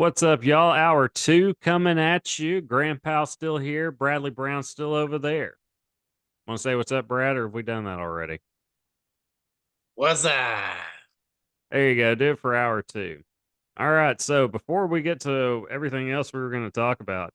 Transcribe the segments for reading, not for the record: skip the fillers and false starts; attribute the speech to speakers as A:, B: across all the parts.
A: What's up, y'all? Hour two coming at you. Grandpa still here. Bradley Brown still over there. Want to say what's up, Brad, or have we done that already?
B: What's that?
A: There you go. Do it for hour two. All right. So before we get to everything else we were going to talk about,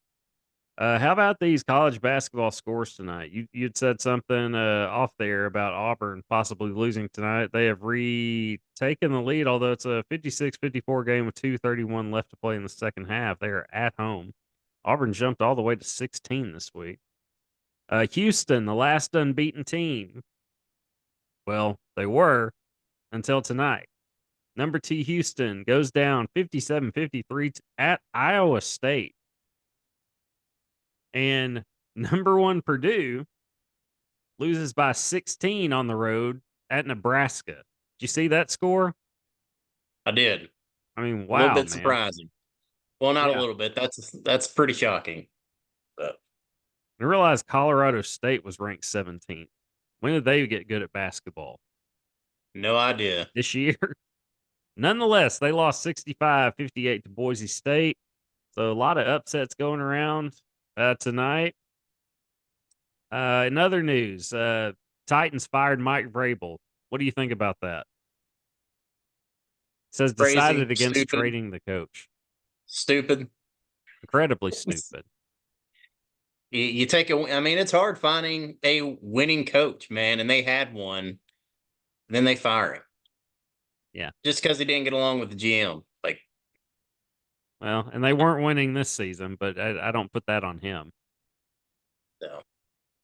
A: how about these college basketball scores tonight? You'd said something off there about Auburn possibly losing tonight. They have retaken the lead, although it's a 56-54 game with 2:31 left to play in the second half. They are at home. Auburn jumped all the way to 16 this week. Houston, the last unbeaten team. Well, they were until tonight. Number two, Houston goes down 57-53 at Iowa State. And number one, Purdue loses by 16 on the road at Nebraska. Did you see that score?
B: I did.
A: I mean,
B: A little
A: wow,
B: bit
A: man.
B: surprising. Well, not a
A: Yeah.
B: little bit. That's pretty shocking. But
A: I realized Colorado State was ranked 17th. When did they get good at basketball?
B: no idea.
A: This year? Nonetheless, they lost 65-58 to Boise State. So a lot of upsets going around tonight. In other news, Titans fired Mike Vrabel. What do you think about that? Says
B: Crazy,
A: decided against
B: stupid,
A: trading the coach.
B: stupid.
A: Incredibly stupid.
B: You take it. I mean, it's hard finding a winning coach, man, and they had one. Then they fire him
A: Yeah.
B: just because he didn't get along with the GM. Like,
A: Well, and they weren't winning this season, but I don't put that on him.
B: no,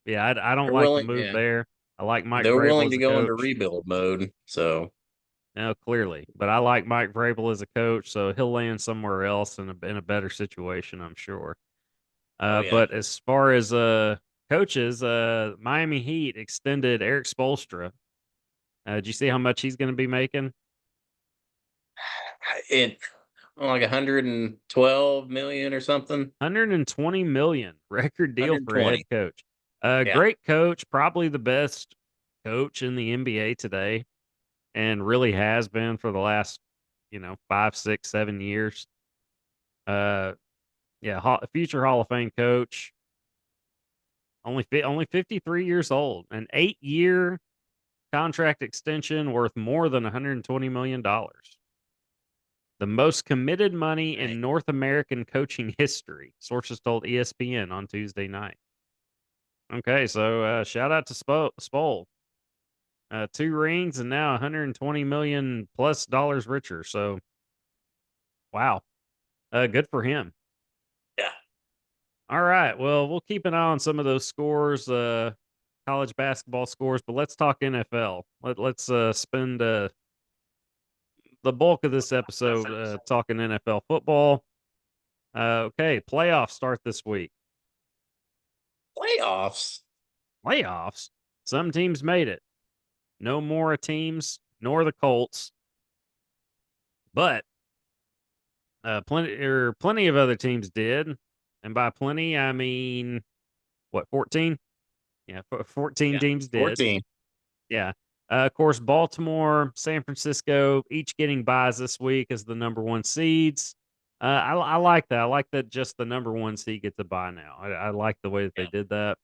A: Yeah, I don't like the move
B: yeah,
A: there. I like Mike
B: they're
A: Vrabel
B: willing
A: as
B: to
A: a
B: go into
A: coach.
B: rebuild mode. So,
A: No, clearly, but I like Mike Vrabel as a coach, so he'll land somewhere else in a better situation, I'm sure.
B: oh yeah,
A: But as far as coaches, Miami Heat extended Eric Spoelstra. Did you see how much he's going to be making?
B: it like 112 million or something.
A: 120 million record deal for a head
B: 120.
A: coach.
B: Yeah.
A: Great coach, probably the best coach in the NBA today, and really has been for the last 5, 6, 7 years. Uh, yeah, future Hall of Fame coach. Only 53 years old. An 8-year contract extension worth more than $120 million. The most committed money
B: Dang.
A: in North American coaching history, sources told ESPN on Tuesday night. Okay, so shout out to Spole. Two rings and now 120 million plus dollars richer. So wow, good for him.
B: Yeah.
A: All right, well we'll keep an eye on some of those scores, college basketball scores, but let's talk NFL. Let's spend the bulk of this episode talking NFL football. Okay, playoffs start this week.
B: Playoffs.
A: Playoffs. Some teams made it. No more teams, nor the Colts, but plenty of other teams did, and by plenty I mean what 14? Yeah, 14
B: Yeah.
A: teams did.
B: 14.
A: Yeah. Of course, Baltimore, San Francisco, each getting buys this week as the number one seeds. I like that. I like that just the number one seed gets a buy now. I like the way that they
B: Yeah.
A: did that.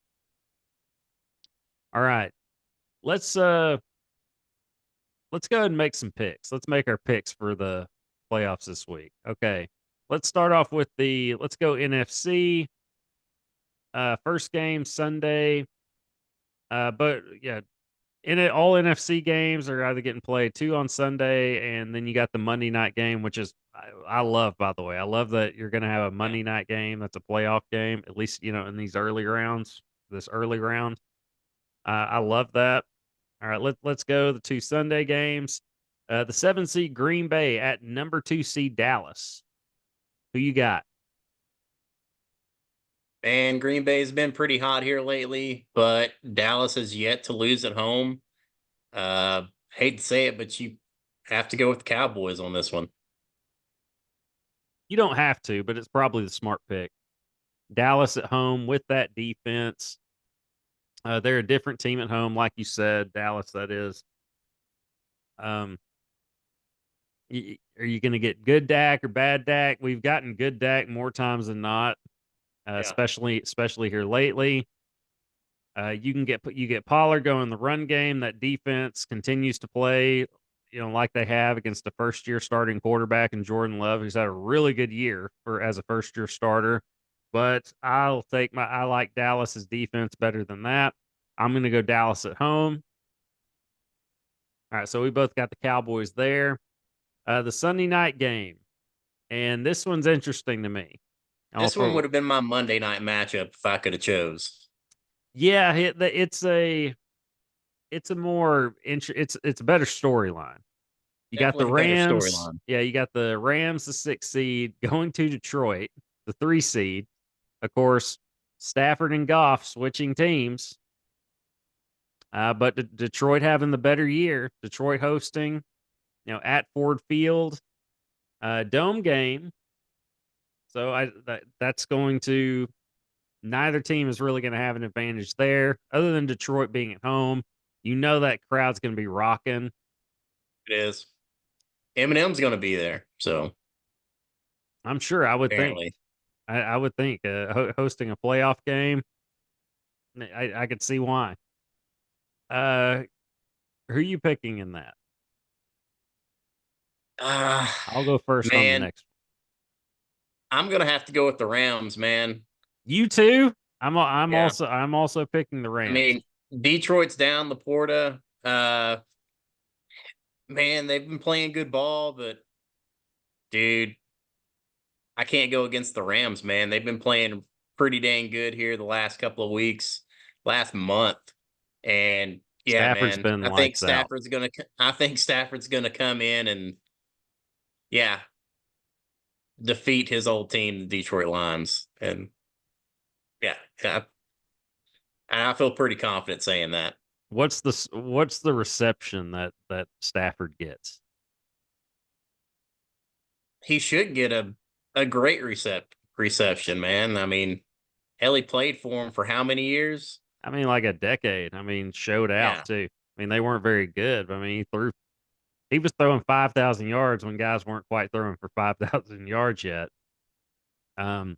A: All right, let's uh let's go ahead and make some picks. Let's make our picks for the playoffs this week. Okay, let's start off with let's go NFC. First game Sunday. But yeah, in it, all NFC games are either getting played two on Sunday, and then you got the Monday night game, which is I love. By the way, I love that you're going to have a
B: Yeah.
A: Monday night game. That's a playoff game, at least in these early rounds. This early round, I love that. All right, let's go the two Sunday games. The 7 seed Green Bay at number 2 seed Dallas. Who you got?
B: And Green Bay's been pretty hot here lately, but Dallas has yet to lose at home. Hate to say it, but you have to go with the Cowboys on this one.
A: You don't have to, but it's probably the smart pick. Dallas at home with that defense. They're a different team at home, like you said, Dallas. That is. Um, Are you going to get good Dak or bad Dak? We've gotten good Dak more times than not,
B: Yeah.
A: especially here lately. You get Pollard going the run game. That defense continues to play, like they have against a first year starting quarterback in Jordan Love, who's had a really good year for as a first year starter. But I like Dallas's defense better than that. I'm going to go Dallas at home. All right, so we both got the Cowboys there. The Sunday night game, and this one's interesting to me.
B: This one would have been my Monday night matchup if I could have chose.
A: Yeah, it's a more it's a better storyline. You got the
B: Definitely a better
A: Rams.
B: storyline.
A: Yeah, you got the Rams, the 6 seed, going to Detroit, the 3 seed. Of course, Stafford and Goff switching teams. But Detroit having the better year. Detroit hosting, at Ford Field, dome game. So that's going to neither team is really going to have an advantage there, other than Detroit being at home. That crowd's going to be rocking.
B: It is. Eminem's going to be there. So
A: I'm sure. I would think.
B: apparently,
A: I would think hosting a playoff game. I could see why. Uh, who you picking in that? I'll go first on the
B: man,
A: next.
B: I'm going to have to go with the Rams, man.
A: You too. I'm
B: Yeah.
A: also picking the
B: I
A: Rams.
B: mean, Detroit's down the Porta. Man, they've been playing good ball, but dude, I can't go against the Rams, man. They've been playing pretty dang good here the last couple of weeks, last month. And yeah,
A: Stafford's
B: man,
A: been lights out.
B: I think Stafford's gonna come in and yeah, defeat his old team, the Detroit Lions. And yeah, I feel pretty confident saying that.
A: What's the reception that Stafford gets?
B: He should get a great reception, man. I mean, Ellie played for him for how many years?
A: I mean, like a decade. I mean, showed out
B: Yeah.
A: too. I mean, they weren't very good, but I mean, he was throwing 5,000 yards when guys weren't quite throwing for 5,000 yards yet. Um,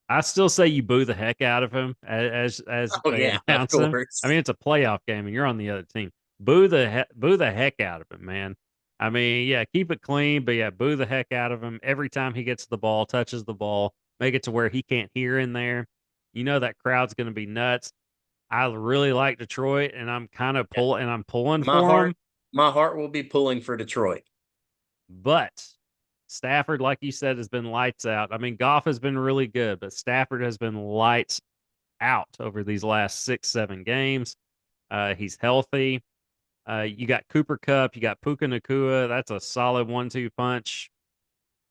A: I still say you boo the heck out of him as
B: Oh
A: they
B: yeah, of
A: announce him. I
B: course.
A: mean, it's a playoff game and you're on the other team. Boo the heck out of him, man. I mean, yeah, keep it clean, but yeah, boo the heck out of him every time he gets the ball, touches the ball, make it to where he can't hear in there. That crowd's going to be nuts. I really like Detroit, and
B: Yeah.
A: I'm pulling
B: My
A: for him.
B: heart my heart will be pulling for Detroit.
A: But Stafford, like you said, has been lights out. I mean, Goff has been really good, but Stafford has been lights out over these last 6, 7 games. He's healthy. You got Cooper Cup, you got Puka Nakua. That's a solid 1-2 punch.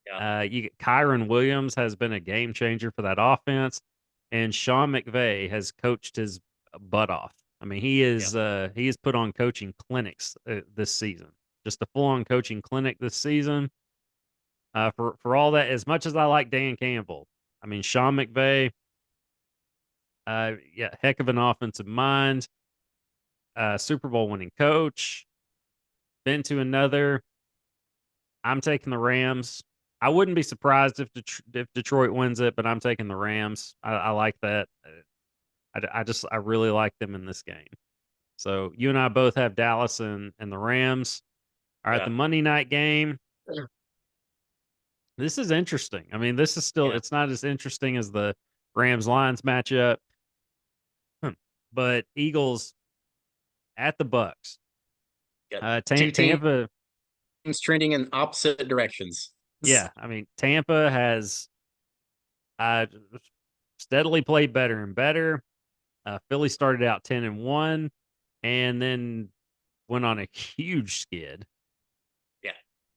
B: Yeah.
A: You get Kyron Williams has been a game changer for that offense, and Sean McVay has coached his butt off. I mean,
B: Yeah.
A: he has put on coaching clinics this season, just a full on coaching clinic this season. For all that, as much as I like Dan Campbell, I mean Sean McVay, yeah, heck of an offensive mind, Super Bowl winning coach, been to another. I'm taking the Rams. I wouldn't be surprised if Detroit wins it, but I'm taking the Rams. I like that. I really like them in this game. So you and I both have Dallas and the Rams. All right,
B: Yeah.
A: the Monday night game. This is interesting. I mean, this is still
B: Yeah.
A: it's not as interesting as the Rams Lions matchup, but Eagles at the Bucks.
B: Got two teams
A: Tampa,
B: trending in opposite directions.
A: yeah. I mean, Tampa has uh, steadily played better and better. Philly started out 10-1, and then went on a huge skid.
B: Yeah.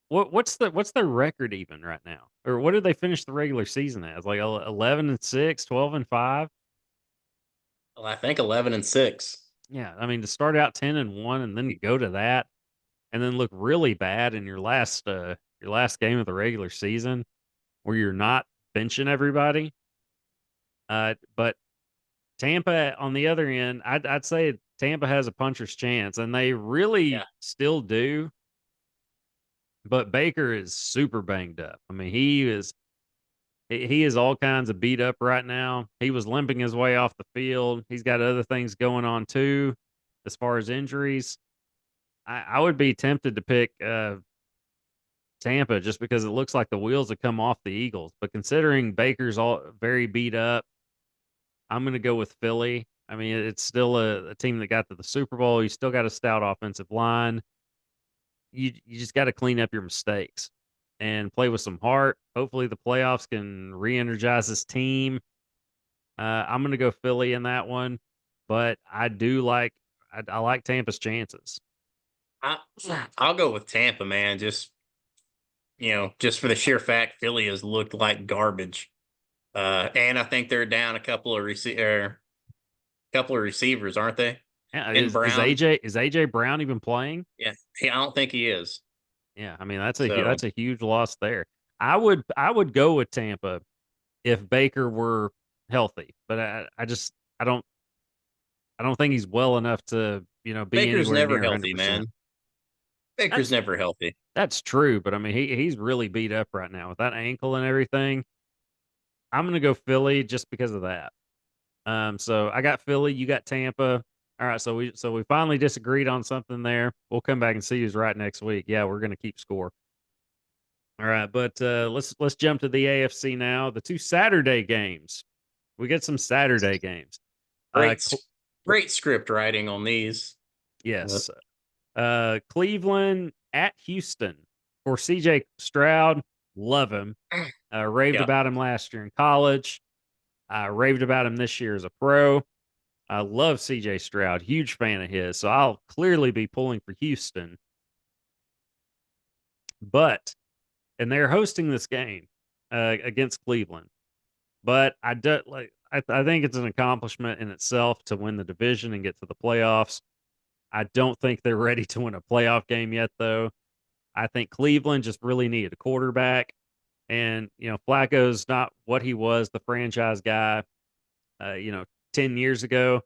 A: What's their record even right now? Or what did they finish the regular season as? Like 11-6, 12-5?
B: Well, I think 11-6.
A: Yeah, I mean to start out 10-1 and then go to that and then look really bad in your last game of the regular season where you're not benching everybody. But Tampa on the other end, I'd say Tampa has a puncher's chance, and they really
B: Yeah.
A: still do. but Baker is super banged up. I mean, he is all kinds of beat up right now. He was limping his way off the field. He's got other things going on too, as far as injuries. I would be tempted to pick Tampa just because it looks like the wheels have come off the Eagles. But considering Baker's all very beat up, I'm going to go with Philly. I mean, it's still a team that got to the Super Bowl. You still got a stout offensive line. You just got to clean up your mistakes and play with some heart. Hopefully, the playoffs can re-energize this team. I'm going to go Philly in that one, but I like Tampa's chances.
B: I, I'll go with Tampa, man. Just just for the sheer fact Philly has looked like garbage. And I think they're down a couple of receivers, aren't they?
A: Yeah,
B: In Brown.
A: Is AJ Brown even playing?
B: Yeah, I don't think he is.
A: Yeah, I mean
B: So
A: that's a huge loss there. I would go with Tampa if Baker were healthy, but I don't I don't think he's well enough to be
B: Baker's
A: anywhere
B: never
A: near 100.
B: healthy,
A: percent
B: man. Baker's
A: That's
B: never healthy.
A: that's true, but I mean he's really beat up right now with that ankle and everything. I'm gonna go Philly just because of that. So I got Philly, you got Tampa. All right, so we finally disagreed on something there. We'll come back and see who's right next week. Yeah, we're gonna keep score. All right, but let's jump to the AFC now. The two Saturday games. We get some Saturday games. Uh,
B: Great,
A: Cl-
B: great script writing on these. Uh,
A: yes. Cleveland at Houston for CJ Stroud. Love him. Raved
B: yeah,
A: about him last year in college. Raved about him this year as a pro. I love CJ Stroud. Huge fan of his. So I'll clearly be pulling for Houston. But and they're hosting this game against Cleveland. But I do like I think it's an accomplishment in itself to win the division and get to the playoffs. I don't think they're ready to win a playoff game yet, though. I think Cleveland just really needed a quarterback, and Flacco's not what he was, the franchise guy, uh, you know, 10 years ago,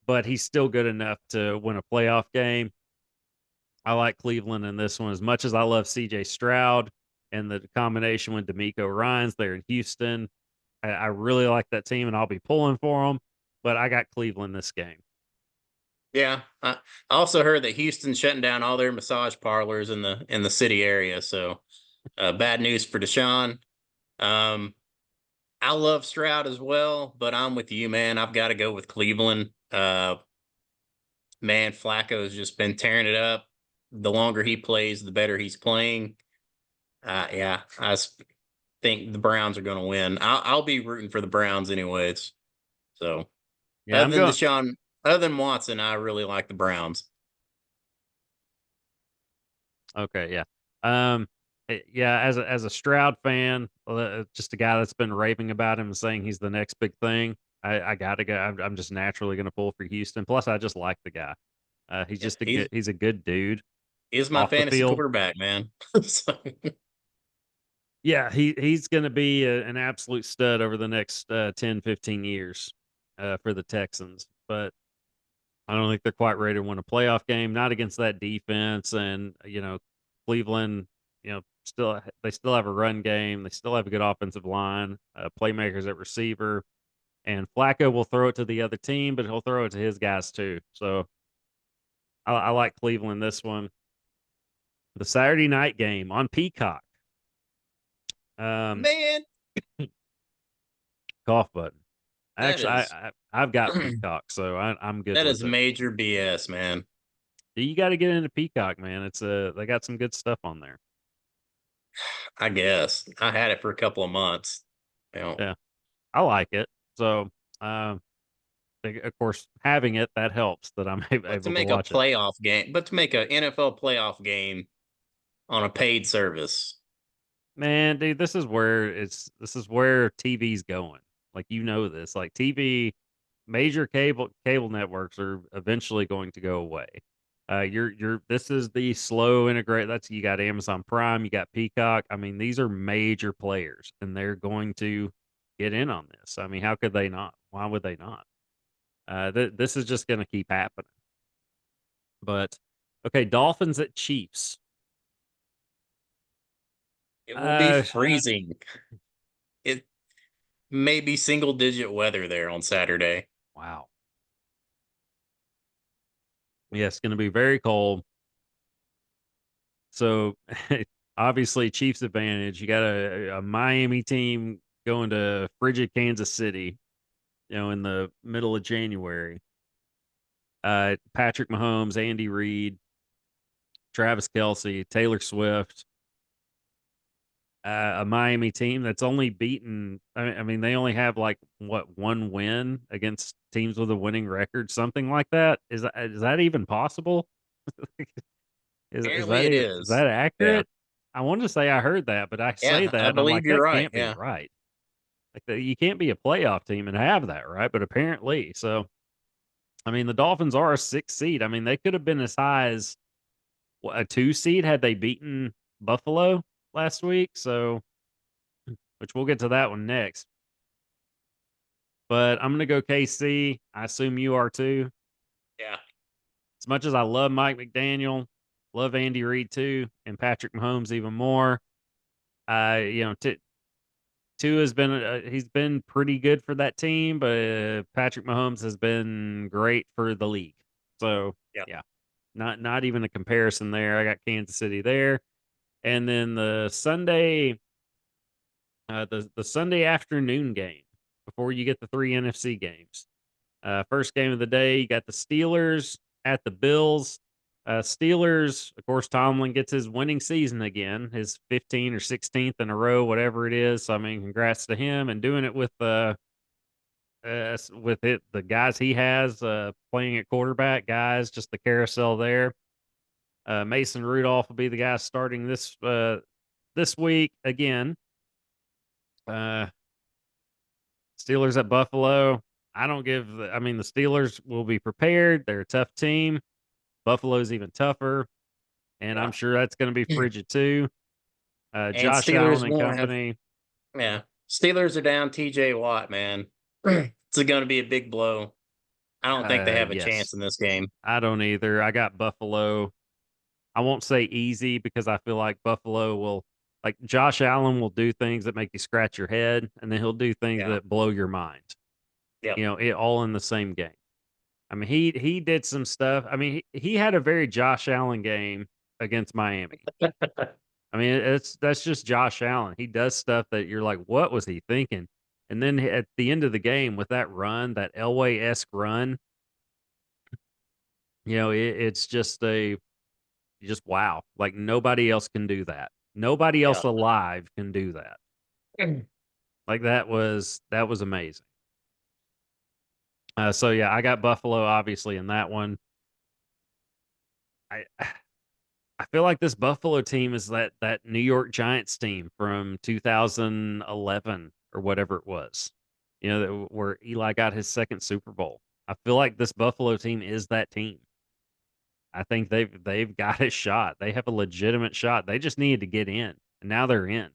A: but he's still good enough to win a playoff game. I like Cleveland in this one as much as I love C.J. Stroud and the combination with D'Amico Ryans there in Houston. I really like that team, and I'll be pulling for them. But I got Cleveland this game.
B: yeah. I also heard that Houston's shutting down all their massage parlors in the city area. So bad news for Deshaun. Um, I love Stroud as well, but I'm with you, man. I've got to go with Cleveland. Man, Flacco's just been tearing it up. The longer he plays, the better he's playing. Yeah, think the Browns are going to win. I'll be rooting for the Browns anyways. So
A: Yeah, I'm going.
B: Other than Watson, I really like the Browns.
A: Okay, yeah. Yeah, as a Stroud fan, just a guy that's been raving about him and saying he's the next big thing. I gotta go. I'm just naturally gonna pull for Houston. Plus, I just like the guy. He's
B: Yeah,
A: just he's a good dude
B: he's my
A: off the
B: fantasy
A: field.
B: quarterback, man. So,
A: Yeah, he's gonna be an absolute stud over the next 10, 15 years for the Texans. But I don't think they're quite ready to win a playoff game, not against that defense. And, Cleveland, they still have a run game. They still have a good offensive line, playmakers at receiver. And Flacco will throw it to the other team, but he'll throw it to his guys too. So I like Cleveland this one. The Saturday night game on Peacock. Um,
B: man,
A: Cough button.
B: that
A: Actually,
B: is
A: I've got
B: that
A: Peacock, so I'm good with
B: is
A: it.
B: major BS, man.
A: You got to get into Peacock, man. They got some good stuff on there.
B: I guess I had it for a couple of months. You know,
A: Yeah. I like it. So, um, of course, having it that helps that I'm
B: but to
A: able to
B: make a
A: watch it.
B: playoff game, but to make an NFL playoff game on a paid service,
A: Man, dude, this is where TV's going. Like this, like TV, major cable networks are eventually going to go away. This is the slow integrate. That's you got Amazon Prime, you got Peacock. I mean, these are major players, and they're going to get in on this. I mean, how could they not? Why would they not? This is just going to keep happening. But okay, Dolphins at Chiefs.
B: It will be
A: Uh,
B: freezing. It may be single digit weather there on Saturday.
A: wow. Yeah, it's going to be very cold. So obviously, Chiefs advantage. You got a Miami team going to frigid Kansas City, in the middle of January. Patrick Mahomes, Andy Reid, Travis Kelsey, Taylor Swift. A Miami team that's only beaten. I mean, they only have like what one win against teams with a winning record, something like that. Is that even possible? Is
B: Apparently
A: that
B: it
A: even is
B: is.
A: that
B: Yeah.
A: accurate? I wanted to say I heard that, but I say
B: Yeah, I
A: that and I'm
B: believe
A: like,
B: you're
A: that
B: right.
A: can't be
B: Yeah.
A: right. Like you can't be a playoff team and have that, right? But apparently, so I mean, the Dolphins are a 6 seed. I mean, they could have been as high as a 2 seed had they beaten Buffalo last week. So, which we'll get to that one next. But I'm gonna go KC. I assume you are too.
B: Yeah.
A: As much as I love Mike McDaniel, love Andy Reid too, and Patrick Mahomes even more. Tua has been he's been pretty good for that team, but Patrick Mahomes has been great for the league. So
B: Yeah.
A: yeah, not even a comparison there. I got Kansas City there, and then the Sunday afternoon game before you get the three NFC games. First game of the day, you got the Steelers at the Bills. Steelers, of course, Tomlin gets his winning season again, his 15th or 16th in a row, whatever it is. So, I mean, congrats to him and doing it with the guys he has playing at quarterback, guys, just the carousel there. Mason Rudolph will be the guy starting this week again. Uh, Steelers at Buffalo. I mean, the Steelers will be prepared. They're a tough team. Buffalo's even tougher, and I'm
B: Yeah.
A: sure that's going to be frigid too.
B: And
A: Josh Allen
B: Steelers
A: and
B: won't have,
A: company.
B: yeah. Steelers are down TJ Watt, man. It's going to be a big blow. I don't think they have a
A: Yes,
B: chance in this game.
A: I don't either. I got Buffalo. I won't say easy because I feel like Buffalo will, like Josh Allen will do things that make you scratch your head, and then he'll do things
B: Yeah.
A: that blow your mind.
B: Yep.
A: It all in the same game. I mean, he did some stuff. I mean, he had a very Josh Allen game against Miami. I mean, that's just Josh Allen. He does stuff that you're like, what was he thinking? And then at the end of the game with that run, that Elway-esque run, it's just wow. Like nobody else can do that. Nobody else
B: Yeah.
A: alive can do that. Like that was amazing. So yeah, I got Buffalo obviously in that one. I I feel like this Buffalo team is that New York Giants team from 2011 or whatever it was. Where Eli got his second Super Bowl. I feel like this Buffalo team is that team. I think they've got a shot. They have a legitimate shot. They just needed to get in, and now they're in.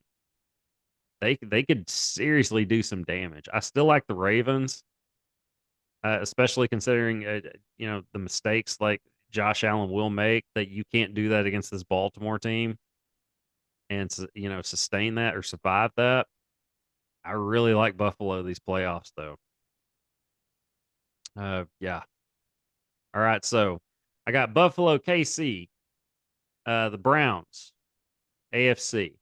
A: They could seriously do some damage. I still like the Ravens, especially considering the mistakes like Josh Allen will make. That you can't do that against this Baltimore team and sustain that or survive that. I really like Buffalo these playoffs though. Yeah. All right, so I got Buffalo, KC, the Browns, AFC.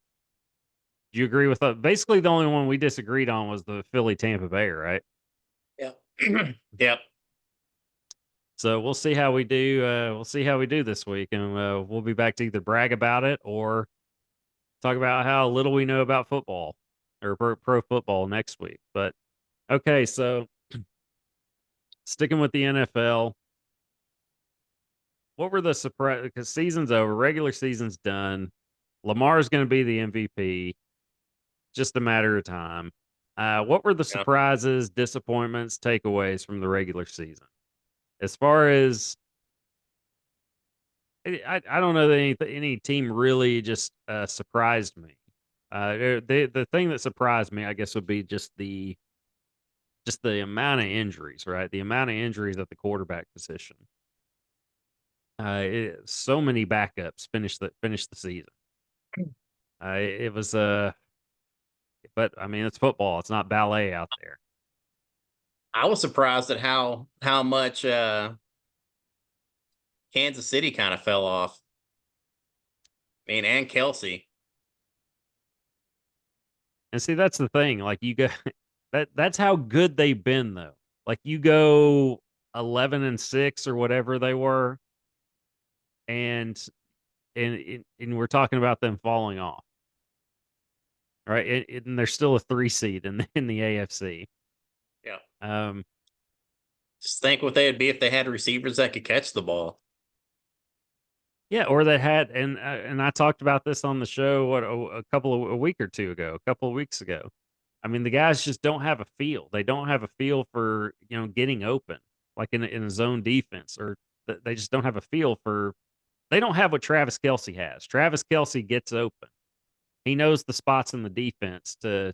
A: Do you agree with that? Basically, the only one we disagreed on was the Philly Tampa Bay, right?
B: Yep. Yep.
A: So we'll see how we do. We'll see how we do this week, and we'll be back to either brag about it or talk about how little we know about football or pro football next week. But okay, so sticking with the NFL, what were the surprise? Because season's over, regular season's done. Lamar's going to be the MVP. Just a matter of time. What were the
B: Yeah.
A: surprises, disappointments, takeaways from the regular season? As far as I don't know that any team really just surprised me. The thing that surprised me, I guess, would be just the amount of injuries, right? The amount of injuries at the quarterback position. So many backups finish the season. It was but I mean, it's football. It's not ballet out there.
B: I was surprised at how much Kansas City kind of fell off. I mean, and Kelsey.
A: And see, that's the thing. Like you go, that's how good they've been though. Like you go 11-6 or whatever they were, and and we're talking about them falling off, right? And they're still a 3 seed in the AFC.
B: Yeah.
A: Um,
B: Just think what they'd be if they had receivers that could catch the ball.
A: yeah, or they had, and I talked about this on the show a week or two ago, a couple of weeks ago. I mean, the guys just don't have a feel. They don't have a feel for getting open, like in a zone defense, or they just don't have a feel for. They don't have what Travis Kelsey has. Travis Kelsey gets open. He knows the spots in the defense to.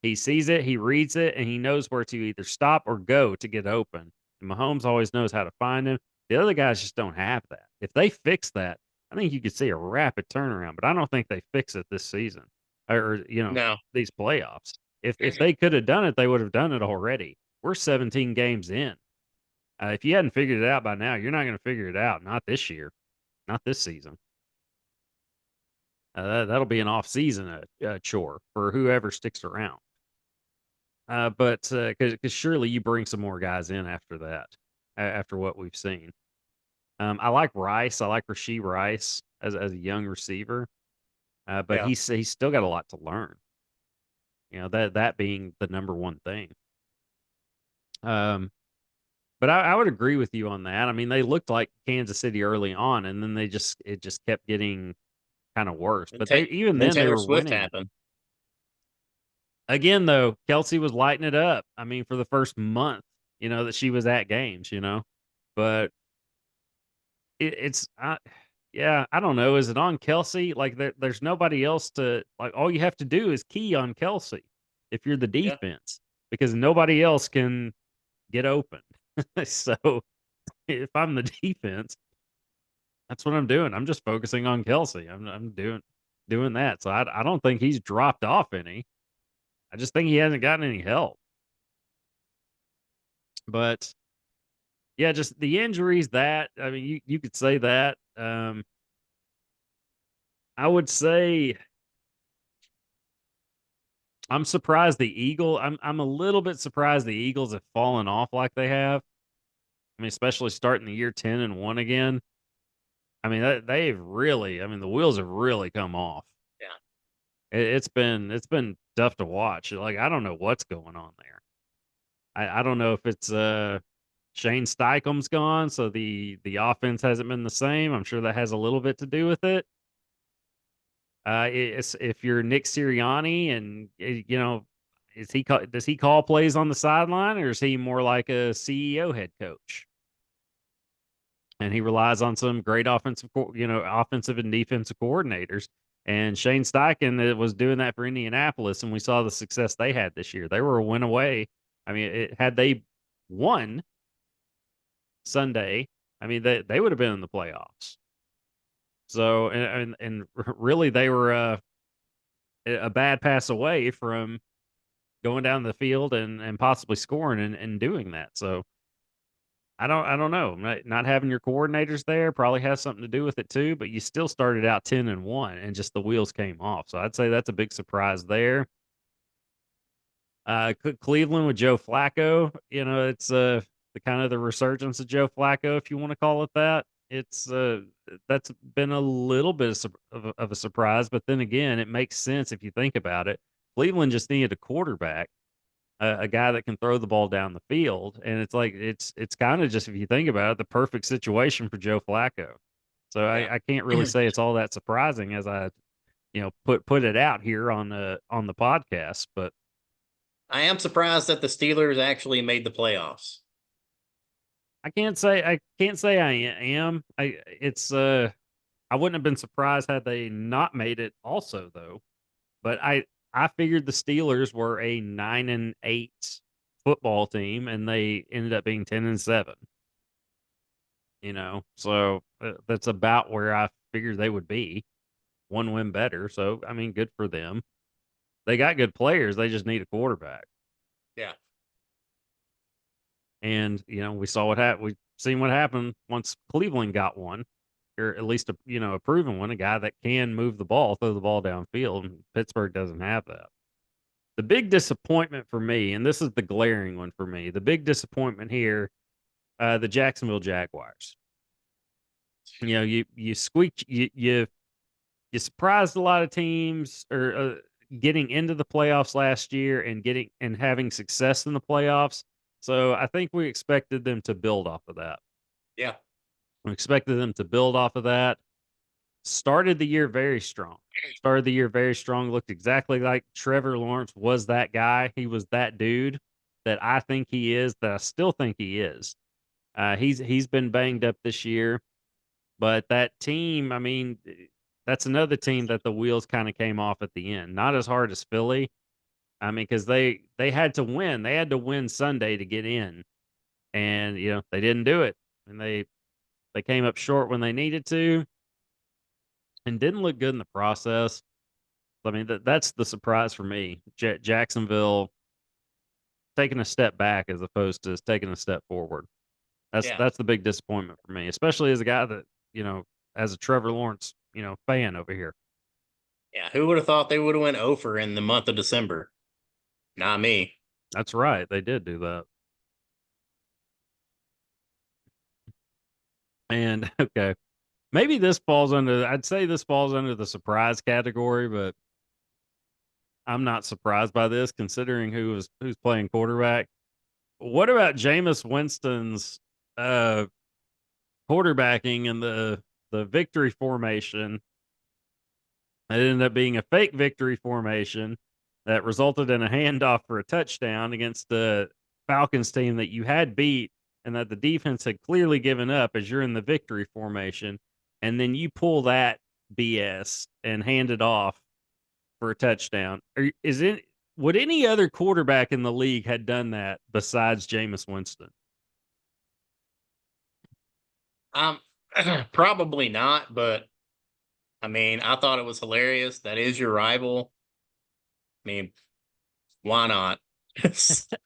A: He sees it, he reads it, and he knows where to either stop or go to get open. And Mahomes always knows how to find him. The other guys just don't have that. If they fix that, I think you could see a rapid turnaround. But I don't think they fix it this season or
B: No.
A: these playoffs. If they could have done it, they would have done it already. We're 17 games in. If you hadn't figured it out by now, you're not going to figure it out. Not this year, not this season. That'll be an off-season chore for whoever sticks around. But because surely you bring some more guys in after that, after what we've seen. I like Rice. I like Rasheed Rice as a young receiver, but
B: Yeah.
A: he's still got a lot to learn. That being the number one thing. Um, but I would agree with you on that. I mean, they looked like Kansas City early on, and then it just kept getting kind of worse.
B: And
A: But they even
B: then
A: then they
B: Taylor
A: were
B: Swift
A: winning.
B: happened.
A: Again, though, Kelsey was lighting it up. I mean, for the first month, that she was at games, but yeah, I don't know. Is it on Kelsey? Like there's nobody else to like. All you have to do is key on Kelsey if you're the
B: Yeah.
A: defense because nobody else can get open. So if I'm the defense, that's what I'm doing. I'm just focusing on Kelsey. I'm doing that. So I don't think he's dropped off any. I just think he hasn't gotten any help. But yeah, just the injuries that I mean, you could say that. I would say I'm surprised I'm a little bit surprised the Eagles have fallen off like they have. I mean, especially starting the year 10-1 again. I mean, they've really, I mean, the wheels have really come off.
B: Yeah.
A: It's been tough to watch. Like I don't know what's going on there. I don't know if it's Shane Steichen's gone, so the offense hasn't been the same. I'm sure that has a little bit to do with it. It's if you're Nick Sirianni and does he call plays on the sideline or is he more like a CEO head coach? And he relies on some great offensive and defensive coordinators. And Shane Steichen was doing that for Indianapolis, and we saw the success they had this year. They were a win away. I mean, had they won Sunday, I mean they would have been in the playoffs. So and really they were a bad pass away from going down the field and possibly scoring and doing that. So I don't know. Not having your coordinators there probably has something to do with it too, but you still started out 10-1 and just the wheels came off. So I'd say that's a big surprise there. Cleveland with Joe Flacco, it's the kind of the resurgence of Joe Flacco, if you want to call it that. It's that's been a little bit of a surprise, but then again, it makes sense if you think about it. Cleveland just needed a quarterback, a guy that can throw the ball down the field, and it's like it's kind of just if you think about it, the perfect situation for Joe Flacco. So
B: Yeah.
A: I can't really say it's all that surprising as I put it out here on the podcast, but
B: I am surprised that the Steelers actually made the playoffs.
A: I can't say I am. I wouldn't have been surprised had they not made it also though. But I figured the Steelers were a 9-8 football team and they ended up being 10-7. So that's about where I figured they would be. one win better. So, I mean, good for them. They got good players. They just need a quarterback.
B: Yeah.
A: And, we saw what happened. We've seen what happened once Cleveland got one, or at least a proven one, a guy that can move the ball, throw the ball downfield. And Pittsburgh doesn't have that. The big disappointment for me, and this is the glaring one for me, the big disappointment here, the Jacksonville Jaguars. You squeaked, you surprised a lot of teams, or getting into the playoffs last year and getting and having success in the playoffs. So I think we expected them to build off of that.
B: Yeah.
A: We expected them to build off of that. Started the year very strong. Started the year very strong. Looked exactly like Trevor Lawrence was that guy. He was that dude that I think he is. That I still think he is. He's been banged up this year, but that team. I mean, that's another team that the wheels kind of came off at the end. Not as hard as Philly. I mean, because they had to win. They had to win Sunday to get in, and they didn't do it, and they came up short when they needed to, and didn't look good in the process. I mean, that's the surprise for me. Jacksonville taking a step back as opposed to taking a step forward. That's
B: Yeah.
A: that's the big disappointment for me, especially as a guy that as a Trevor Lawrence fan over here.
B: Yeah. Who would have thought they would have went over in the month of December? Not me.
A: That's right, they did do that. And okay, maybe this falls under. I'd say this falls under the surprise category, but I'm not surprised by this considering who's playing quarterback. What about Jameis Winston's uh quarterbacking and the victory formation? It ended up being a fake victory formation that resulted in a handoff for a touchdown against the Falcons team that you had beat and that the defense had clearly given up as you're in the victory formation. And then you pull that BS and hand it off for a touchdown. Would any other quarterback in the league had done that besides Jameis Winston?
B: Um, probably not, but I mean, I thought it was hilarious. That is your rival. I mean, why not?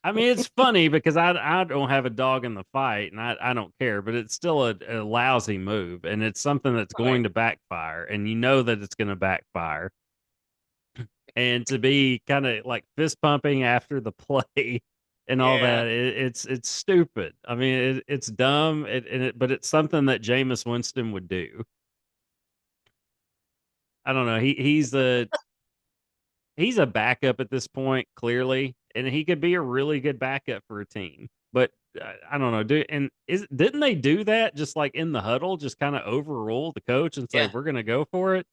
A: I mean, it's funny because I don't have a dog in the fight, and I don't care, but it's still a lousy move, and it's something that's
B: Right.
A: going to backfire, and you know that it's going to backfire. And to be kind of like fist pumping after the play and all
B: Yeah.
A: that, it's stupid. I mean, it's dumb, but it's something that Jameis Winston would do. I don't know. He's a backup at this point, clearly, and he could be a really good backup for a team. But I don't know. Didn't they do that just like in the huddle, just kind of overrule the coach and say
B: Yeah.
A: we're going to go for it?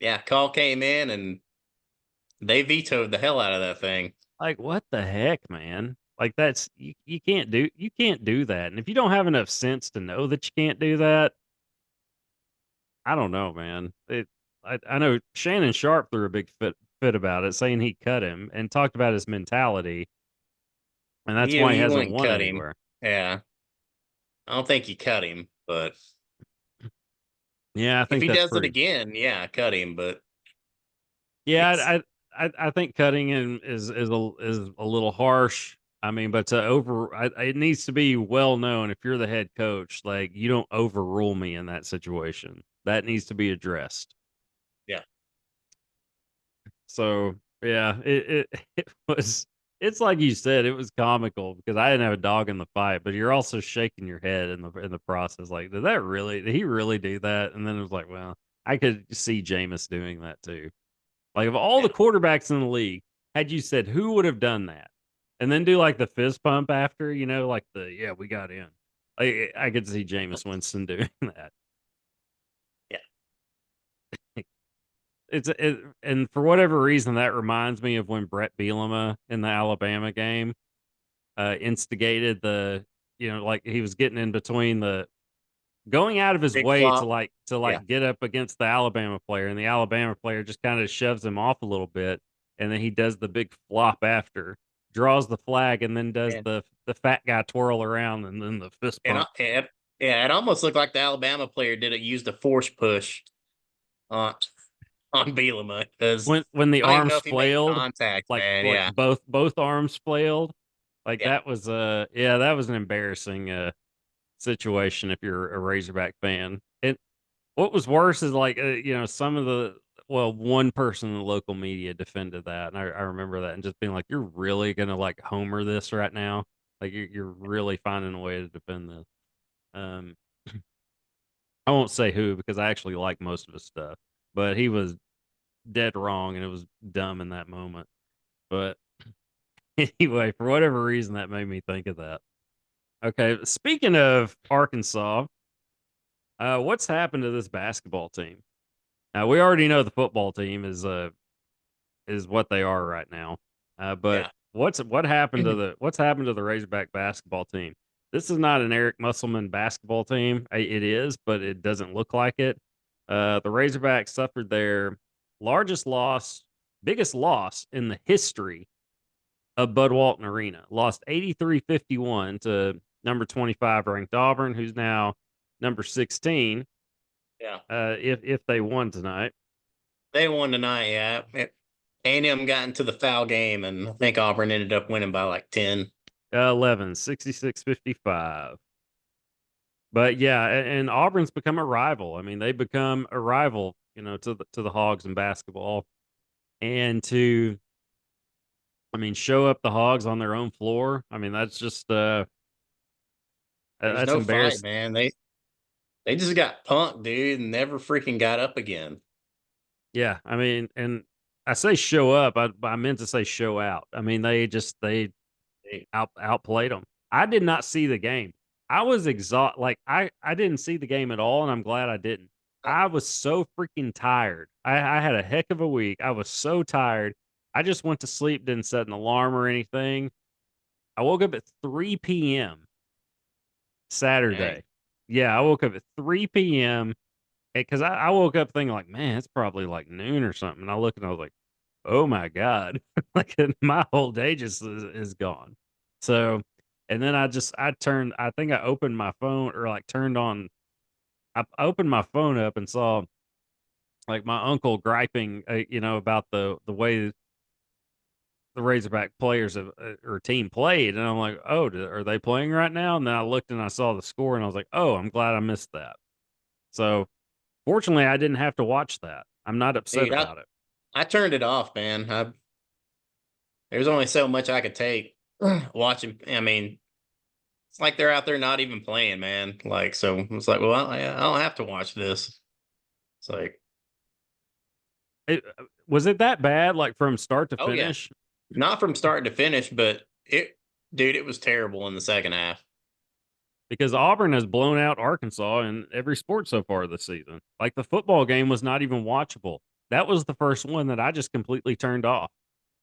B: Yeah. Call came in and they vetoed the hell out of that thing.
A: Like what the heck, man? Like that's you can't do that. And if you don't have enough sense to know that you can't do that, I don't know, man. I know Shannon Sharp threw a big fit about it, saying he cut him and talked about his mentality, and that's why he
B: He
A: hasn't
B: wouldn't
A: won
B: cut him.
A: anywhere.
B: Yeah. I don't think he cut him, but
A: Yeah, I
B: if
A: think
B: he
A: that's
B: does it
A: pretty.
B: again, yeah, cut him. But
A: Yeah,
B: it's
A: I think cutting him is a little harsh. I mean, but it needs to be well known if you're the head coach, like you don't overrule me in that situation. That needs to be addressed.
B: yeah.
A: So yeah, it was. It's like you said, it was comical because I didn't have a dog in the fight, but you're also shaking your head in the process. Like, did he really do that? And then it was like, well, I could see Jameis doing that too. Like of all the
B: Yeah.
A: quarterbacks in the league, had you said who would have done that, and then do like the fist pump after, like yeah, we got in. I could see Jameis Winston doing that.
B: Yeah.
A: And for whatever reason, that reminds me of when Brett Bielema in the Alabama game instigated like he was getting in between going out of his
B: Big
A: way to
B: flop.
A: like to
B: Yeah.
A: like get up against the Alabama player, and the Alabama player just kind of shoves him off a little bit, and then he does the big flop after, draws the flag, and then does
B: And
A: the fat guy twirl around, and then the fist
B: and,
A: bump.
B: yeah, it almost looked like the Alabama player did it, used a force push. Uh, on Bielema because
A: when the
B: I don't even know
A: arms
B: if he made
A: flailed,
B: contact, man.
A: like
B: Yeah,
A: both arms flailed, like
B: yeah,
A: that was yeah, that was an embarrassing situation if you're a Razorback fan. And what was worse is like some of the one person in the local media defended that, and I remember that and just being like, "You're really gonna like homer this right now? Like you're really finding a way to defend this." Um, I won't say who because I actually like most of his stuff, but he was dead wrong and it was dumb in that moment. But anyway, for whatever reason, that made me think of that. Okay, speaking of Arkansas, what's happened to this basketball team? Now we already know the football team is what they are right now. But
B: yeah.
A: what's happened to the Razorback basketball team? This is not an Eric Musselman basketball team. It is, but it doesn't look like it. The Razorbacks suffered their largest loss, biggest loss in the history of Bud Walton Arena. Lost 83-51 to number 25 ranked Auburn, who's now number 16.
B: Yeah.
A: If they won tonight.
B: They won tonight, yeah. A&M got into the foul game, and I think Auburn ended up winning by like 10.
A: 11, 66-55. But yeah, and Auburn's become a rival. I mean, they become a rival, to the Hogs in basketball. And show up the Hogs on their own floor. I mean, that's just
B: There's
A: that's
B: no fight,
A: embarrassing.
B: man. They just got punked, dude, and never freaking got up again.
A: Yeah, I mean, and I say show up, I meant to say show out. I mean, they
B: They-
A: outplayed them. I did not see the game. I was exhausted. Like I didn't see the game at all, and I'm glad I didn't.
B: I-
A: I was so freaking tired. I had a heck of a week. I was so tired. I just went to sleep, didn't set an alarm or anything. I woke up at 3 p.m.
B: Dang.
A: Saturday. Yeah, I woke up at 3 p.m. because I woke up thinking like, man, it's probably like noon or something. And I looked and I was like, oh my God, like my whole day just is gone. So, and then I think I opened my phone or like I opened my phone up and saw like my uncle griping, about the way the Razorback players or team played. And I'm like, oh, are they playing right now? And then I looked and I saw the score and I was like, oh, I'm glad I missed that. So, fortunately, I didn't have to watch that. I'm not upset
B: Dude,
A: about it.
B: I turned it off, man. There's only so much I could take watching. I mean, it's like they're out there not even playing, man. Like, so it's like, well, I don't have to watch this. It's like,
A: Was it that bad, like from start to
B: oh yeah,
A: finish?
B: not from start to finish, but dude, it was terrible in the second half.
A: Because Auburn has blown out Arkansas in every sport so far this season. Like the football game was not even watchable. That was the first one that I just completely turned off.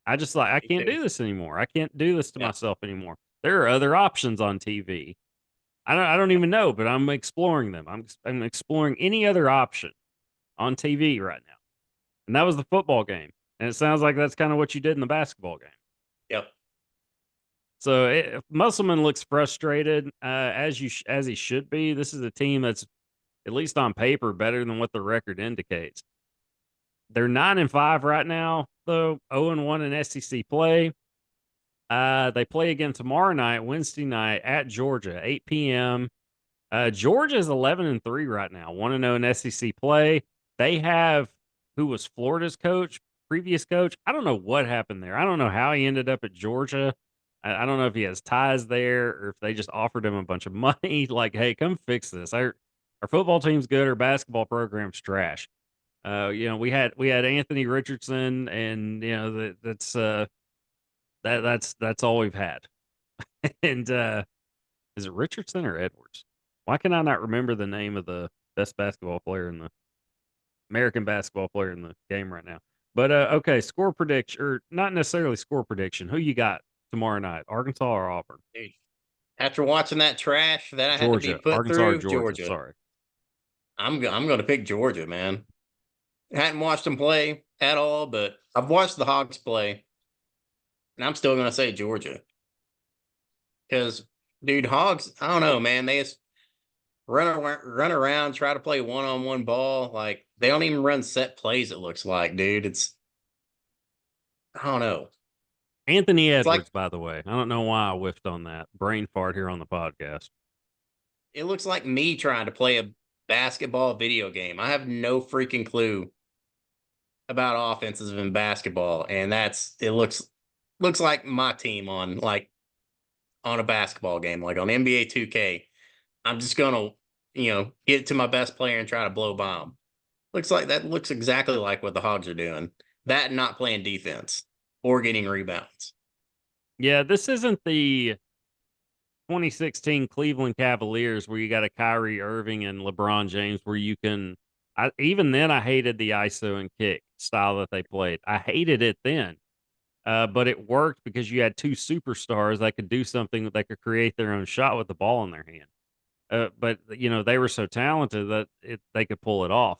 A: I just like I
B: Me
A: can't
B: too.
A: do this anymore. I can't do this to
B: Yeah.
A: myself anymore. There are other options on TV. I don't even know, but I'm exploring them. I'm exploring any other option on TV right now. And that was the football game. And it sounds like that's kind of what you did in the basketball game.
B: Yep.
A: So Musselman looks frustrated, as he should be. This is a team that's at least on paper better than what the record indicates. They're 9-5 right now, though 0-1 in SEC play. They play again tomorrow night, Wednesday night at Georgia, 8 p.m. Georgia is 11-3 right now, 1-0 in SEC play. They have who was Florida's previous coach. I don't know what happened there. I don't know how he ended up at Georgia. I don't know if he has ties there or if they just offered him a bunch of money. Like, hey, come fix this. Our football team's good. Our basketball program's trash. We had Anthony Richardson, and that's all we've had. And is it Richardson or Edwards? Why can I not remember the name of the best basketball player in the American basketball player in the game right now? But okay, score prediction or not necessarily score prediction. Who you got tomorrow night? Arkansas or Auburn?
B: Dude, after watching that trash that I had to be
A: Georgia,
B: put
A: Arkansas or
B: through,
A: Georgia?
B: Georgia.
A: Sorry,
B: I'm going to pick Georgia, man. I hadn't watched them play at all, but I've watched the Hogs play, and I'm still going to say Georgia because, dude, Hogs. I don't know, man. run around, try to play one-on-one ball. Like they don't even run set plays. It looks like, dude. I don't know.
A: Anthony
B: It's like
A: Edwards, by the way. I don't know why I whiffed on that. Brain fart here on the podcast.
B: it looks like me trying to play a basketball video game. I have no freaking clue about offenses in basketball, and it looks like my team on a basketball game, like on NBA 2K. I'm just gonna, get to my best player and try to blow bomb. Looks exactly like what the Hogs are doing. That and not playing defense or getting rebounds.
A: Yeah, this isn't the 2016 Cleveland Cavaliers where you got a Kyrie Irving and LeBron James where you can. Even then, I hated the ISO and kick style that they played. I hated it then, but it worked because you had two superstars that could do something that could create their own shot with the ball in their hand. But they were so talented that they could pull it off.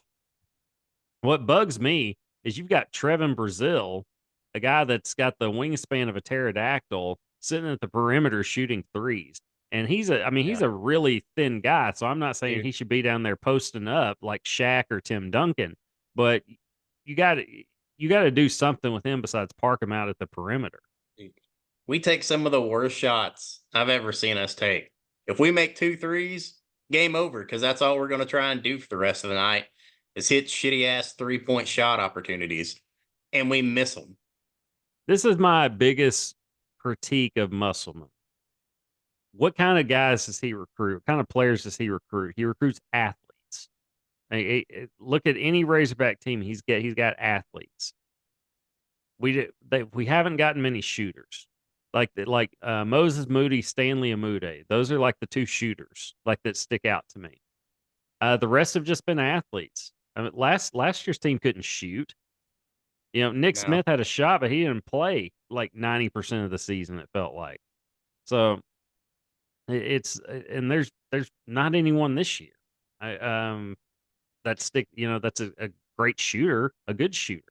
A: What bugs me is you've got Trevin Brazil, a guy that's got the wingspan of a pterodactyl, sitting at the perimeter shooting threes. And he's
B: Yeah,
A: a really thin guy. So I'm not saying
B: dude,
A: he should be down there posting up like Shaq or Tim Duncan, but you got to you got to do something with him besides park him out at the perimeter.
B: dude. We take some of the worst shots I've ever seen us take. If we make 2 threes, game over, because that's all we're going to try and do for the rest of the night is hit shitty ass 3-point shot opportunities, and we miss them.
A: This is my biggest critique of Musselman. What kind of guys does he recruit? What kind of players does he recruit? He recruits athletes. Look at any Razorback team. He's got athletes. We haven't gotten many shooters like Moses Moody, Stanley Amude. Those are like the two shooters like that stick out to me. The rest have just been athletes. I mean, last year's team couldn't shoot. Nick
B: No,
A: Smith had a shot, but he didn't play like 90% of the season. It felt like so. It's and there's not anyone this year. I that stick. That's a great shooter, a good shooter.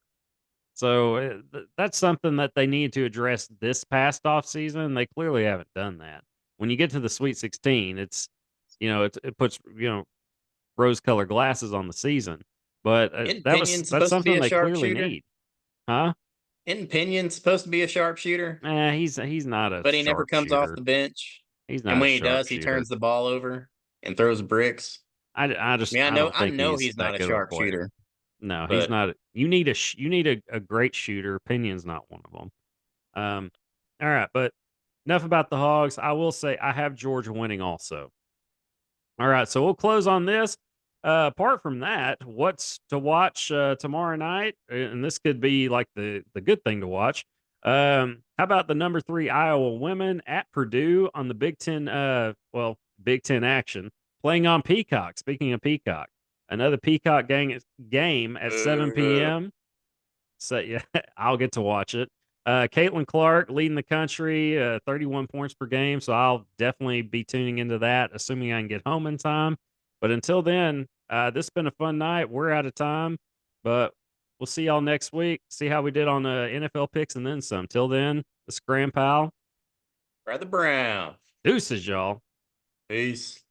A: So that's something that they need to address this past off season. They clearly haven't done that. When you get to the Sweet 16, it puts rose colored glasses on the season. But
B: isn't
A: that's
B: Pinion supposed to be
A: something
B: a
A: they clearly
B: sharpshooter?
A: need, huh?
B: Isn't Pinion supposed to be a sharpshooter?
A: He's not a
B: But he never comes off
A: sharpshooter.
B: the bench,
A: He's
B: and
A: not a
B: when he does, he
A: sharpshooter.
B: turns the ball over and throws bricks. I mean,
A: I don't
B: I
A: think
B: know
A: he's
B: he's
A: that
B: not a
A: good of a player.
B: sharpshooter,
A: No, he's
B: but
A: not. You need a great shooter. Opinion's not one of them. All right, but enough about the Hogs. I will say I have Georgia winning also. All right, so we'll close on this. Apart from that, what's to watch tomorrow night? And this could be like the good thing to watch. How about the number 3 Iowa women at Purdue on the Big Ten? Big Ten action playing on Peacock. Speaking of Peacock, another Peacock game at 7 p.m. So yeah, I'll get to watch it. Caitlin Clark leading the country, 31 points per game. So I'll definitely be tuning into that, assuming I can get home in time. But until then, this has been a fun night. We're out of time, but we'll see y'all next week. See how we did on NFL picks and then some. Till then, the Scram Pal.
B: Brother Brown.
A: Deuces, y'all.
B: Peace.